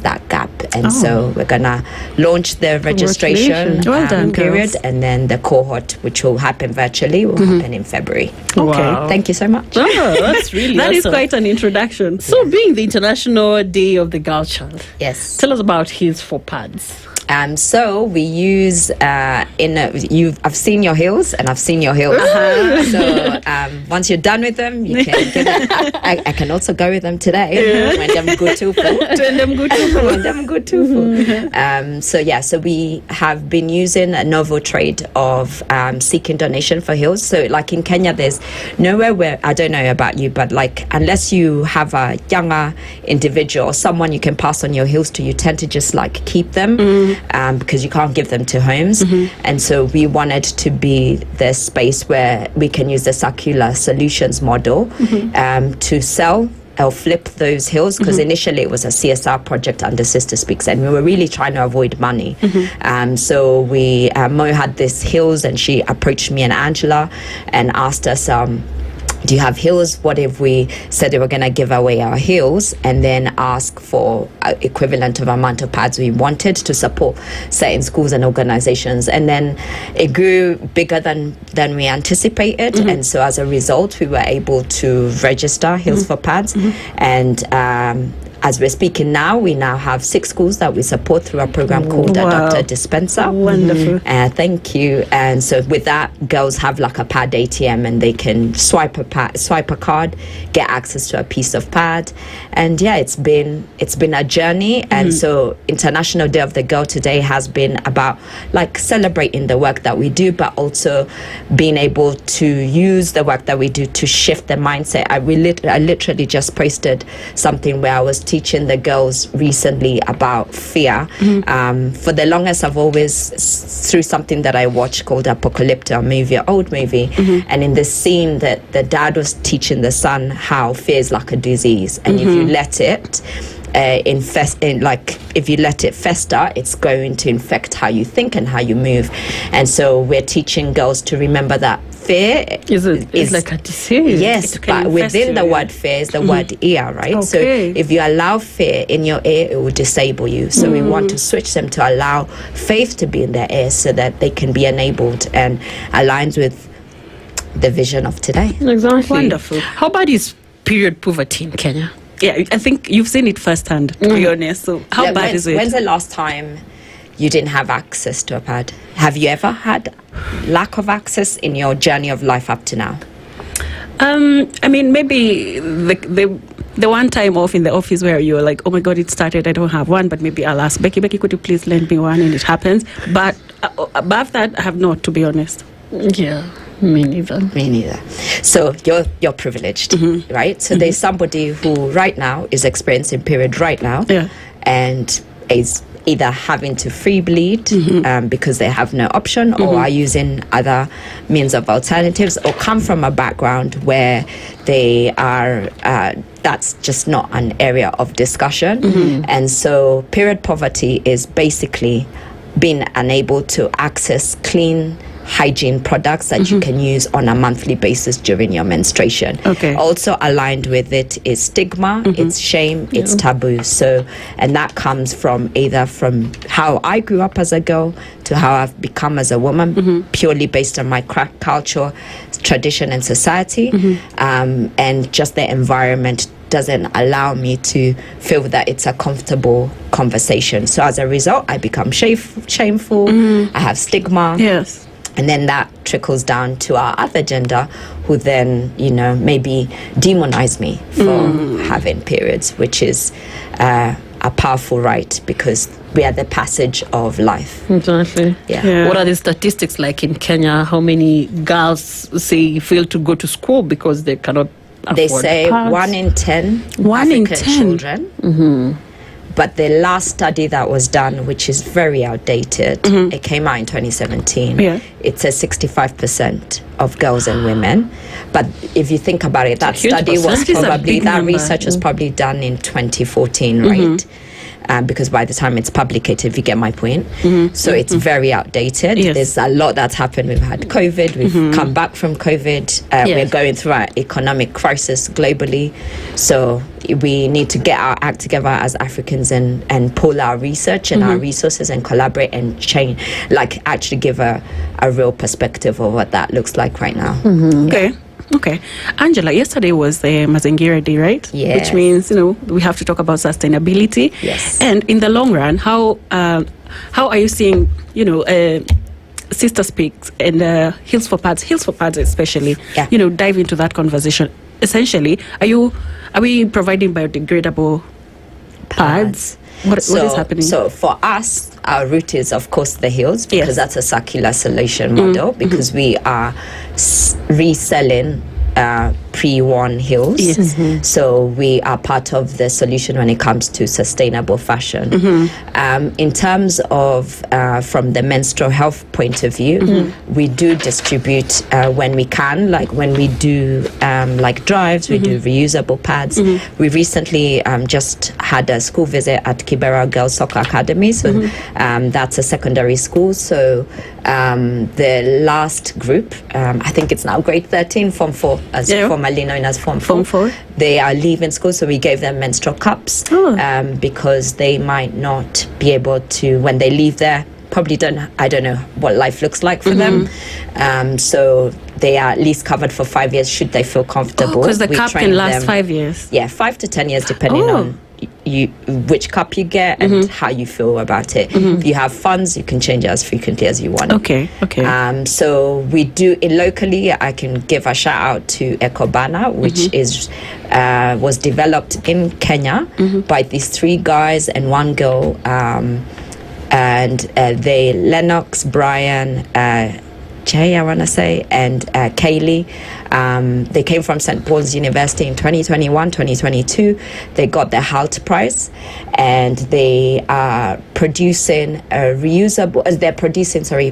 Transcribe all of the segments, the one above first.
that gap. And so we're gonna launch the registration period, and then the cohort, which will happen virtually, will happen in February. Okay, thank you so much. Oh, that's really that is quite an introduction. So, being the International Day of the Girl Child, yes, tell us about Heels for Pads. So we use I've seen your heels and I've seen your heels. So once you're done with them, you can give them. I can also go with them today when them good too full. So we have been using a novel trade of seeking donation for heels. So like in Kenya, there's nowhere where, I don't know about you, but like unless you have a younger individual, someone you can pass on your heels to, you tend to just like keep them. Because you can't give them to homes. And so we wanted to be the space where we can use the circular solutions model to sell or flip those heels, because initially it was a CSR project under Sister Speaks, and we were really trying to avoid money. So we Mo had this heels, and she approached me and Angela and asked us, do you have heels? What if we said they were going to give away our heels and then ask for equivalent of amount of pads we wanted to support certain schools and organizations? And then it grew bigger than we anticipated. And so as a result, we were able to register Heels for Pads. And as we're speaking now, we now have 6 schools that we support through a program called Dr. Dispenser. Wonderful. Thank you. And so with that, girls have like a pad ATM, and they can swipe a card, get access to a piece of pad. And yeah, it's been a journey. And so International Day of the Girl today has been about like celebrating the work that we do, but also being able to use the work that we do to shift the mindset. I literally just posted something where I was teaching the girls recently about fear. For the longest, I've always, through something that I watched called Apocalypto, a movie, an old movie, and in this scene that the dad was teaching the son how fear is like a disease, and if you let it if you let it fester, it's going to infect how you think and how you move. And so we're teaching girls to remember that fear is like a disease. Yes, but within the word fear is the word ear, right? Okay. So if you allow fear in your ear, it will disable you. So we want to switch them to allow faith to be in their ear so that they can be enabled and aligns with the vision of today. Exactly. Wonderful. How bad is period poverty in Kenya? Yeah, I think you've seen it firsthand, to be honest. So how bad is it? When's the last time you didn't have access to a pad? Have you ever had lack of access in your journey of life up to now? I mean, maybe the one time off in the office where you're like, oh my God, it started, I don't have one, but maybe I'll ask Becky, could you please lend me one? And it happens. But above that, I have not, to be honest. Yeah. Me neither. So you're privileged, right? So there's somebody who right now is experiencing period right now, and is either having to free bleed because they have no option, or are using other means of alternatives, or come from a background where they are that's just not an area of discussion. And so period poverty is basically being unable to access clean hygiene products that you can use on a monthly basis during your menstruation. Also aligned with it is stigma, it's shame, it's taboo. So, and that comes from either from how I grew up as a girl to how I've become as a woman, purely based on my culture, tradition, and society, and just the environment doesn't allow me to feel that it's a comfortable conversation. So as a result, I become shameful, I have stigma. Yes. And then that trickles down to our other gender, who then, maybe demonize me for having periods, which is a powerful right, because we are the passage of life. Exactly. Yeah. What are the statistics like in Kenya? How many girls, say, fail to go to school because they cannot afford They say pads? 1 in 10 1 in African 10 children. But the last study that was done, which is very outdated, it came out in 2017. It says 65% of girls and women. But if you think about it, that study was probably, that research was probably done in 2014, right? because by the time it's publicated, if you get my point, so it's very outdated. Yes. There's a lot that's happened. We've had COVID, we've come back from COVID, we're going through an economic crisis globally, so we need to get our act together as Africans and pull our research and our resources and collaborate and change, like actually give a real perspective of what that looks like right now. Okay. Angela, yesterday was the Mazingira Day, right? Yes. Which means, we have to talk about sustainability. Yes. And in the long run, how are you seeing, Sister Speaks and Heals for Pads especially, dive into that conversation? Essentially, are we providing biodegradable pads? What is happening? So for us, our route is, of course, the hills, because that's a circular solution model, because we are reselling pre-worn heels. So we are part of the solution when it comes to sustainable fashion. In terms of from the menstrual health point of view, we do distribute when we can, like when we do like drives, we do reusable pads. We recently just had a school visit at Kibera Girls Soccer Academy, so that's a secondary school. So the last group, I think it's now grade 13, Form 4, as formerly known as Form 4. They are leaving school, so we gave them menstrual cups because they might not be able to, when they leave there, probably I don't know what life looks like for them. So they are at least covered for 5 years should they feel comfortable. Because the cup can last 5 years. Yeah, 5 to 10 years depending on which cup you get and how you feel about it. If you have funds, you can change it as frequently as you want. Okay. So we do it locally. I can give a shout out to Ecobana, which was developed in Kenya by these 3 guys and 1 girl, and they Lennox, Brian, Jay, I want to say, and Kaylee. They came from St. Paul's University in 2021, 2022. They got the HALT prize, and they are producing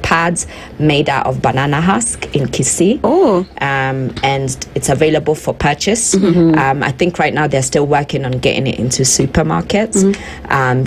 pads made out of banana husk in Kisii. And it's available for purchase. I think right now they're still working on getting it into supermarkets.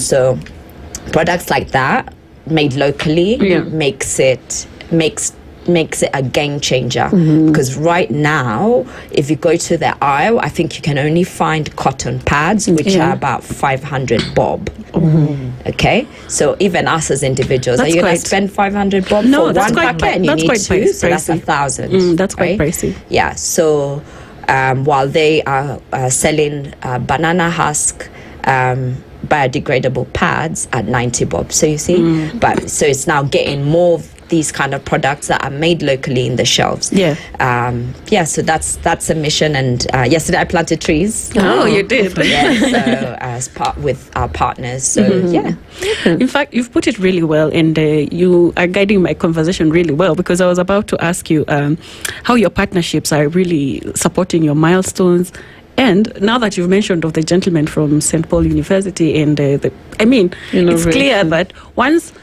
So products like that made locally makes it a game changer, because right now if you go to the aisle, I think you can only find cotton pads, which are about 500 bob. Okay, so even us as individuals, are you going to spend 500 bob for one packet? And you need 2, so that's 1,000. That's quite pricey. Yeah, so while they are selling banana husk biodegradable pads at 90 bob, so you see, but so it's now getting more of these kind of products that are made locally in the shelves. So that's a mission. And yesterday I planted trees. You did. So as part with our partners. So in fact, you've put it really well, and you are guiding my conversation really well, because I was about to ask you how your partnerships are really supporting your milestones. And now that you've mentioned of the gentleman from St. Paul University, and it's clear that once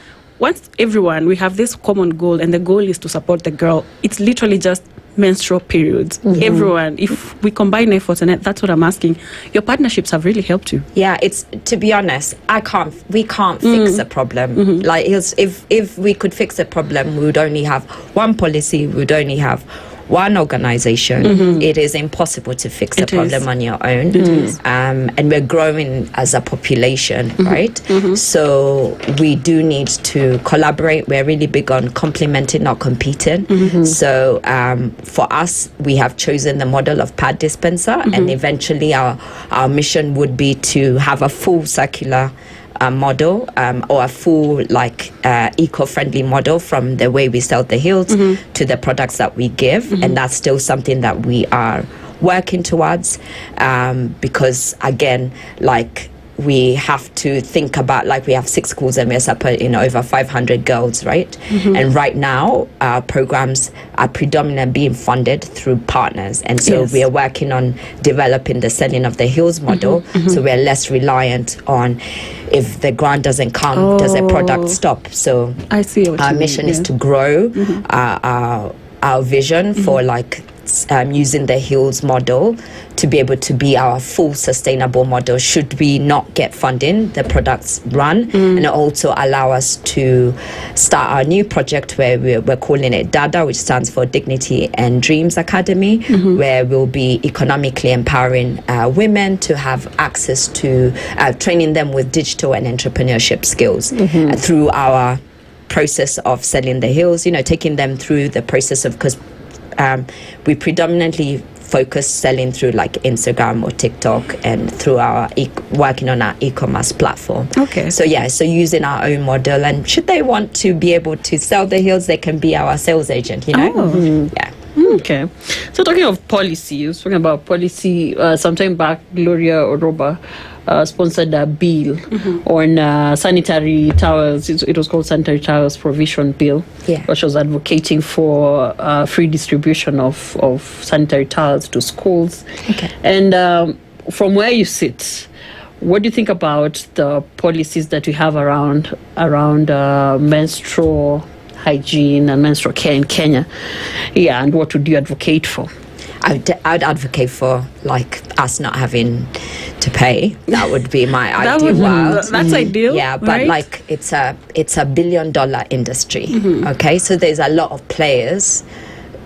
everyone, we have this common goal, and the goal is to support the girl. It's literally just menstrual periods. Everyone, if we combine efforts, and that's what I'm asking, your partnerships have really helped you. Yeah, it's, to be honest, we can't fix a problem. Like, if we could fix a problem, we would only have one policy, we would only have one organization. It is impossible to fix a problem on your own. And we're growing as a population, right? So we do need to collaborate. We're really big on complementing, not competing. So for us, we have chosen the model of pad dispenser, and eventually our mission would be to have a full circular model, or a full eco-friendly model, from the way we sell the heels to the products that we give. And that's still something that we are working towards, because again, we have to think about, we have 6 schools and we're supporting over 500 girls, right? And right now our programs are predominantly being funded through partners, and so we are working on developing the selling of the heels model, so we're less reliant on, if the grant doesn't come, does the product stop? So I see what our you mission mean, is to grow our vision for using the Hills model to be able to be our full sustainable model. Should we not get funding, the products run, and also allow us to start our new project where we're calling it DADA, which stands for Dignity and Dreams Academy, where we'll be economically empowering women to have access to training them with digital and entrepreneurship skills through our process of selling the Hills, taking them through the process of, because we predominantly focus selling through like Instagram or TikTok and through our working on our e-commerce platform. Okay. So using our own model, and should they want to be able to sell the Hills, they can be our sales agent, Yeah. Okay. So talking of policy, you were talking about policy. Sometime back, Gloria Oroba sponsored a bill on sanitary towels. It was called Sanitary Towels Provision Bill, which was advocating for free distribution of sanitary towels to schools. Okay. And from where you sit, what do you think about the policies that we have around menstrual hygiene and menstrual care in Kenya? Yeah, and what would you advocate for? I'd advocate for like us not having to pay. That would be my ideal world. That's ideal. Yeah, but right? like it's a $1 billion industry. Okay, so there's a lot of players.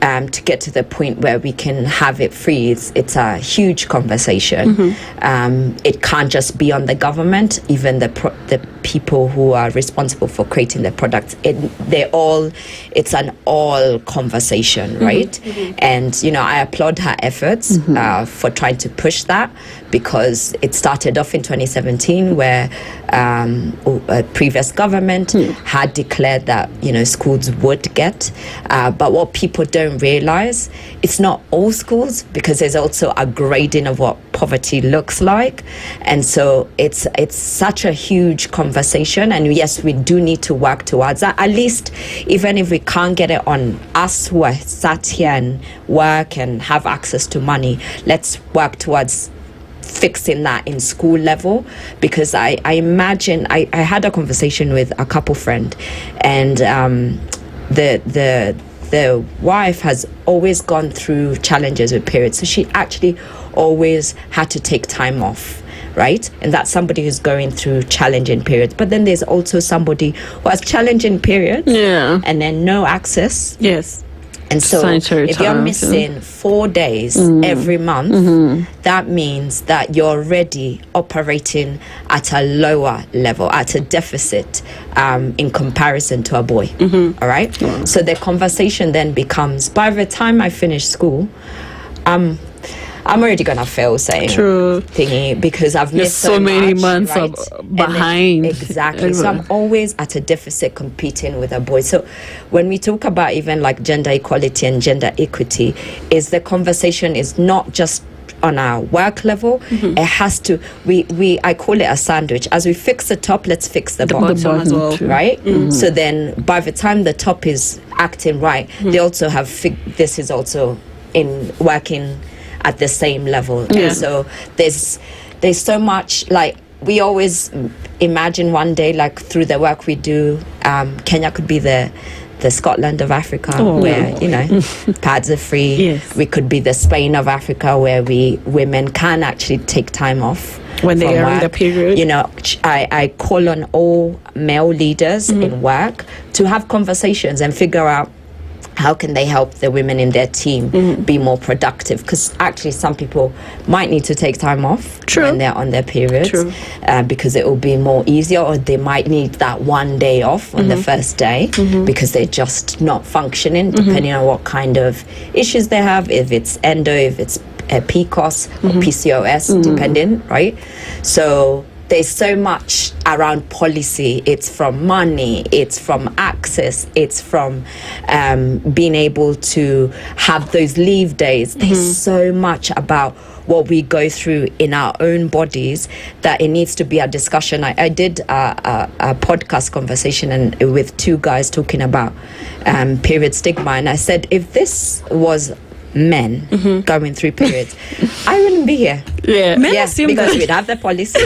To get to the point where we can have it free, it's a huge conversation. It can't just be on the government. Even the people who are responsible for creating the products, it's an all conversation, right? And I applaud her efforts for trying to push that, because it started off in 2017 where a previous government had declared that schools would get, but what people don't realize, it's not all schools, because there's also a grading of what poverty looks like, and so it's such a huge conversation. And yes, we do need to work towards that, at least even if we can't get it on us who are sat here and work and have access to money. Let's work towards fixing that in school level, because I imagine I had a conversation with a couple friend, and the wife has always gone through challenges with periods, so she actually always had to take time off, right? And that's somebody who's going through challenging periods. But then there's also somebody who has challenging periods and then no access. Yes. And so Sanitary if you're towels, missing 4 days every month, that means that you're already operating at a lower level, at a deficit in comparison to a boy. All right? So the conversation then becomes, by the time I finish school, I'm already gonna fail saying thingy, because I've missed so many much, months right? behind. Exactly. So I'm always at a deficit competing with a boy. So when we talk about even like gender equality and gender equity, is the conversation is not just on our work level. It has to, I call it a sandwich. As we fix the top, let's fix the bottom as well, right? So then by the time the top is acting right, they also have this is also in working at the same level. And so there's so much, like we always imagine one day, like through the work we do, Kenya could be the Scotland of Africa, where pads are free. Yes. We could be the Spain of Africa, where women can actually take time off when they are work. in the period. I call on all male leaders in work to have conversations and figure out how can they help the women in their team be more productive, because actually some people might need to take time off when they're on their periods, because it will be more easier, or they might need that one day off on the first day because they're just not functioning, depending on what kind of issues they have, if it's endo, if it's PCOS or PCOS, depending, right? So there's so much around policy. It's from money, it's from access, it's from being able to have those leave days. There's so much about what we go through in our own bodies that it needs to be a discussion. I did a podcast conversation with two guys talking about period stigma, and I said, if this was men going through periods, I wouldn't be here. Yeah. Men Yeah, assume because that we'd have the policy,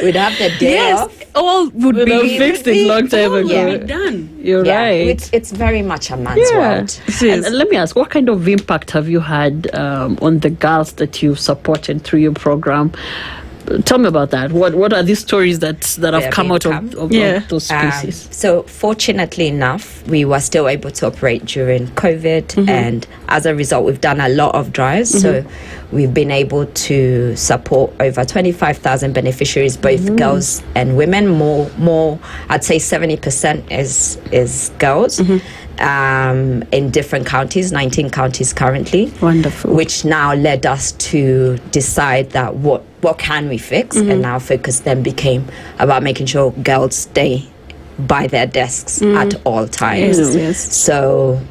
we'd have the day off. all would We'd have be fixed it long time ago. Yeah. done. You're Yeah, right. it's very much a man's world. And let me ask, what kind of impact have you had on the girls that you've supported through your program? Tell me about that. What are these stories that have come out of those spaces? So fortunately enough, we were still able to operate during COVID, and as a result, we've done a lot of drives. So we've been able to support over 25,000 beneficiaries, both girls and women. More, I'd say 70% is girls. In different counties, 19 counties currently. Wonderful. Which now led us to decide that what can we fix, and our focus then became about making sure girls stay by their desks at all times. Yes. So,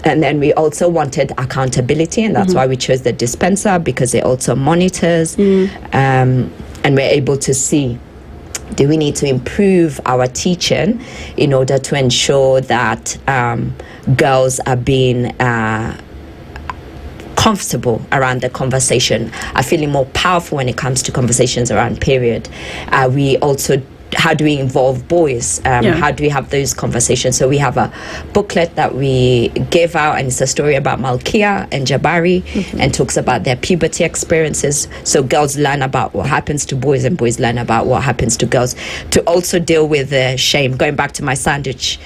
and then we also wanted accountability, and that's why we chose the dispenser, because it also monitors, and we're able to see, do we need to improve our teaching in order to ensure that girls are being comfortable around the conversation, are feeling more powerful when it comes to conversations around period. We also, how do we involve boys? How do we have those conversations? So we have a booklet that we give out, and it's a story about Malkia and Jabari, and talks about their puberty experiences. So girls learn about what happens to boys, and boys learn about what happens to girls. To also deal with the shame, going back to my sandwich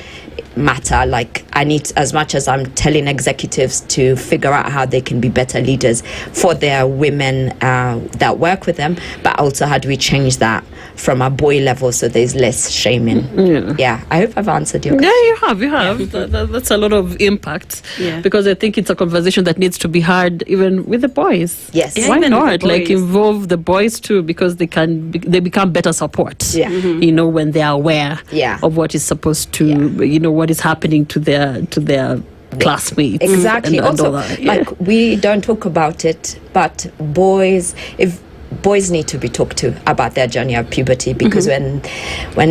matter, like I need, as much as I'm telling executives to figure out how they can be better leaders for their women that work with them, but also how do we change that from a boy level so there's less shaming. I hope I've answered your question. You have that's a lot of impact, because I think it's a conversation that needs to be had even with the boys. Yes. Why even with not, the like, boys. involve the boys too, because they become better support, when they are aware of what is supposed to, what is happening to their classmates. Exactly. And Also, all that. like, we don't talk about it, but boys need to be talked to about their journey of puberty, because when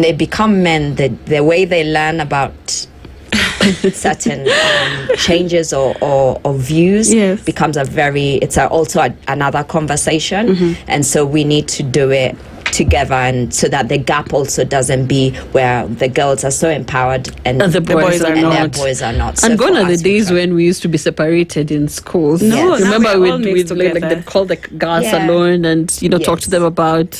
they become men, the way they learn about certain changes or views becomes also another conversation, and so we need to do it together, and so that the gap also doesn't be where the girls are so empowered and the boys are not. their boys are not. And So gone for are the us, we days try. when we used to be separated in schools. No, Yes. now Remember we're all we'd mixed like together. they'd call the girls Yeah. alone and talk to them about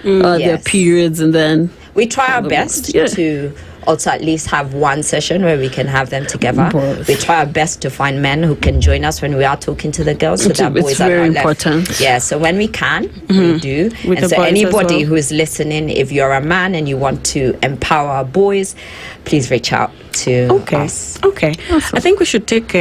their Yes. periods, and then We try our best to also at least have one session where we can have them together. Both. We try our best to find men who can join us when we are talking to the girls, so that It's boys are very not important. left. Yeah, so when we can, we do. With and the so boys as anybody well. who is listening, if you're a man and you want to empower boys, please reach out to us. Okay. I think we should take